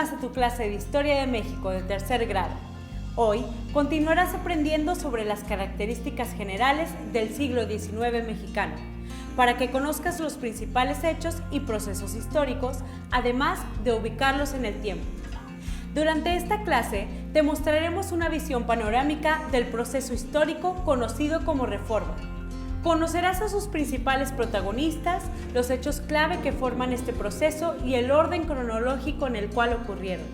más a tu clase de Historia de México de tercer grado. Hoy continuarás aprendiendo sobre las características generales del siglo XIX mexicano, para que conozcas los principales hechos y procesos históricos, además de ubicarlos en el tiempo. Durante esta clase te mostraremos una visión panorámica del proceso histórico conocido como Reforma. Conocerás a sus principales protagonistas, los hechos clave que forman este proceso y el orden cronológico en el cual ocurrieron.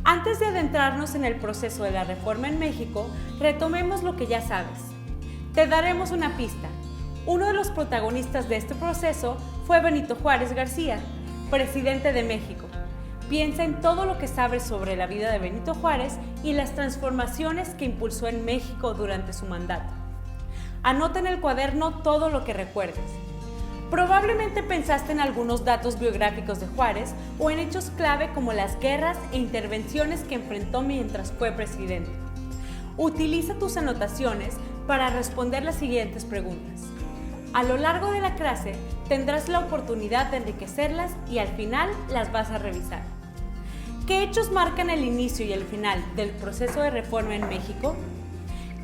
Antes de adentrarnos en el proceso de la Reforma en México, retomemos lo que ya sabes. Te daremos una pista. Uno de los protagonistas de este proceso fue Benito Juárez García, presidente de México. Piensa en todo lo que sabes sobre la vida de Benito Juárez y las transformaciones que impulsó en México durante su mandato. Anota en el cuaderno todo lo que recuerdes. Probablemente pensaste en algunos datos biográficos de Juárez o en hechos clave como las guerras e intervenciones que enfrentó mientras fue presidente. Utiliza tus anotaciones para responder las siguientes preguntas. A lo largo de la clase tendrás la oportunidad de enriquecerlas y al final las vas a revisar. ¿Qué hechos marcan el inicio y el final del proceso de reforma en México?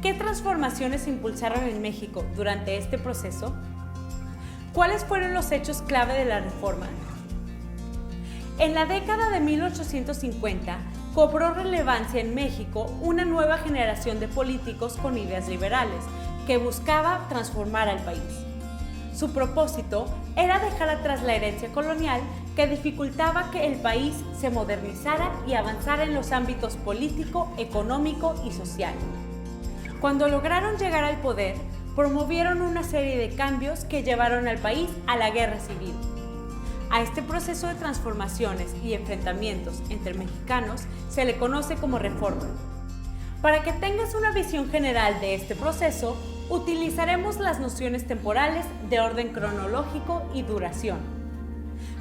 ¿Qué transformaciones impulsaron en México durante este proceso? ¿Cuáles fueron los hechos clave de la reforma? En la década de 1850, cobró relevancia en México una nueva generación de políticos con ideas liberales que buscaba transformar al país. Su propósito era dejar atrás la herencia colonial que dificultaba que el país se modernizara y avanzara en los ámbitos político, económico y social. Cuando lograron llegar al poder, promovieron una serie de cambios que llevaron al país a la guerra civil. A este proceso de transformaciones y enfrentamientos entre mexicanos se le conoce como reforma. Para que tengas una visión general de este proceso, utilizaremos las nociones temporales de orden cronológico y duración.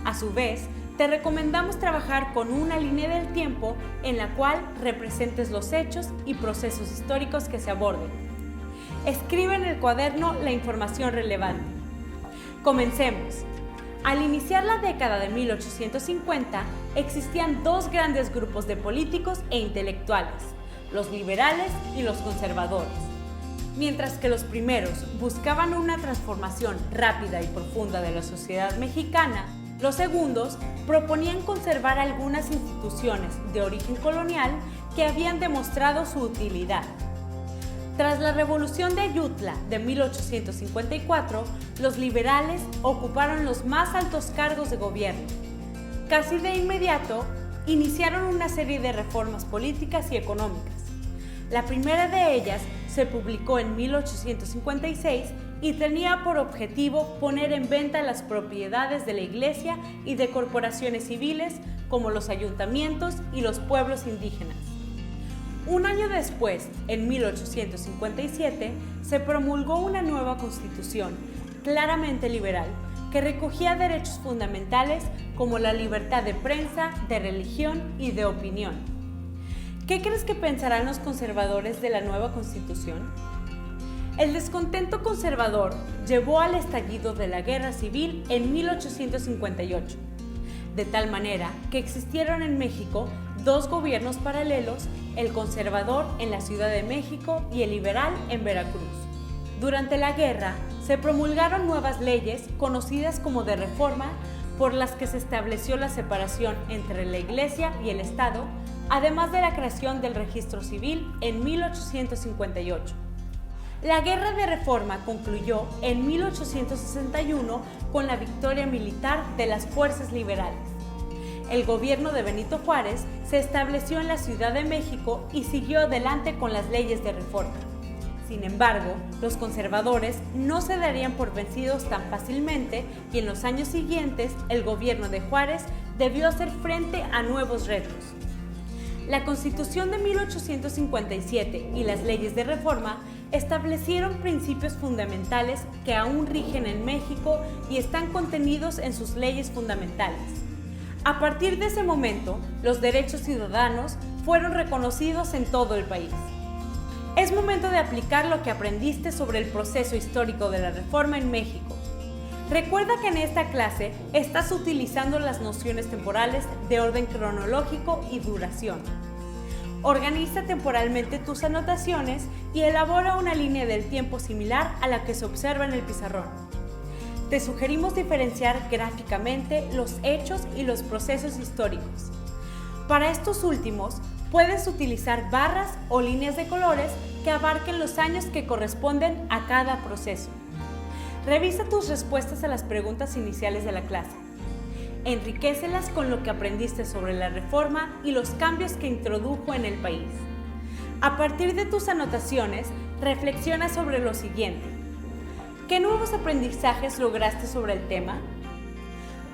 A su vez, te recomendamos trabajar con una línea del tiempo en la cual representes los hechos y procesos históricos que se aborden. Escribe en el cuaderno la información relevante. Comencemos. Al iniciar la década de 1850, existían dos grandes grupos de políticos e intelectuales, los liberales y los conservadores. Mientras que los primeros buscaban una transformación rápida y profunda de la sociedad mexicana, los segundos proponían conservar algunas instituciones de origen colonial que habían demostrado su utilidad. Tras la Revolución de Ayutla de 1854, los liberales ocuparon los más altos cargos de gobierno. Casi de inmediato, iniciaron una serie de reformas políticas y económicas. La primera de ellas se publicó en 1856 y tenía por objetivo poner en venta las propiedades de la Iglesia y de corporaciones civiles como los ayuntamientos y los pueblos indígenas. Un año después, en 1857, se promulgó una nueva constitución, claramente liberal, que recogía derechos fundamentales como la libertad de prensa, de religión y de opinión. ¿Qué crees que pensarán los conservadores de la nueva constitución? El descontento conservador llevó al estallido de la Guerra Civil en 1858, de tal manera que existieron en México dos gobiernos paralelos, el conservador en la Ciudad de México y el liberal en Veracruz. Durante la guerra se promulgaron nuevas leyes conocidas como de reforma, por las que se estableció la separación entre la Iglesia y el Estado, además de la creación del registro civil en 1858. La Guerra de Reforma concluyó en 1861 con la victoria militar de las fuerzas liberales. El gobierno de Benito Juárez se estableció en la Ciudad de México y siguió adelante con las leyes de reforma. Sin embargo, los conservadores no se darían por vencidos tan fácilmente y en los años siguientes el gobierno de Juárez debió hacer frente a nuevos retos. La Constitución de 1857 y las leyes de reforma establecieron principios fundamentales que aún rigen en México y están contenidos en sus leyes fundamentales. A partir de ese momento, los derechos ciudadanos fueron reconocidos en todo el país. Es momento de aplicar lo que aprendiste sobre el proceso histórico de la Reforma en México. Recuerda que en esta clase estás utilizando las nociones temporales de orden cronológico y duración. Organiza temporalmente tus anotaciones y elabora una línea del tiempo similar a la que se observa en el pizarrón. Te sugerimos diferenciar gráficamente los hechos y los procesos históricos. Para estos últimos, puedes utilizar barras o líneas de colores que abarquen los años que corresponden a cada proceso. Revisa tus respuestas a las preguntas iniciales de la clase. Enriquécelas con lo que aprendiste sobre la Reforma y los cambios que introdujo en el país. A partir de tus anotaciones, reflexiona sobre lo siguiente. ¿Qué nuevos aprendizajes lograste sobre el tema?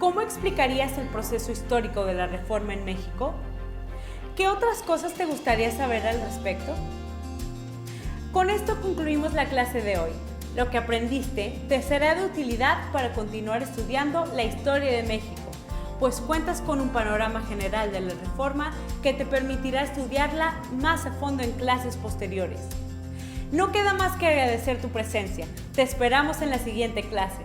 ¿Cómo explicarías el proceso histórico de la Reforma en México? ¿Qué otras cosas te gustaría saber al respecto? Con esto concluimos la clase de hoy. Lo que aprendiste te será de utilidad para continuar estudiando la historia de México, pues cuentas con un panorama general de la Reforma que te permitirá estudiarla más a fondo en clases posteriores. No queda más que agradecer tu presencia. Te esperamos en la siguiente clase.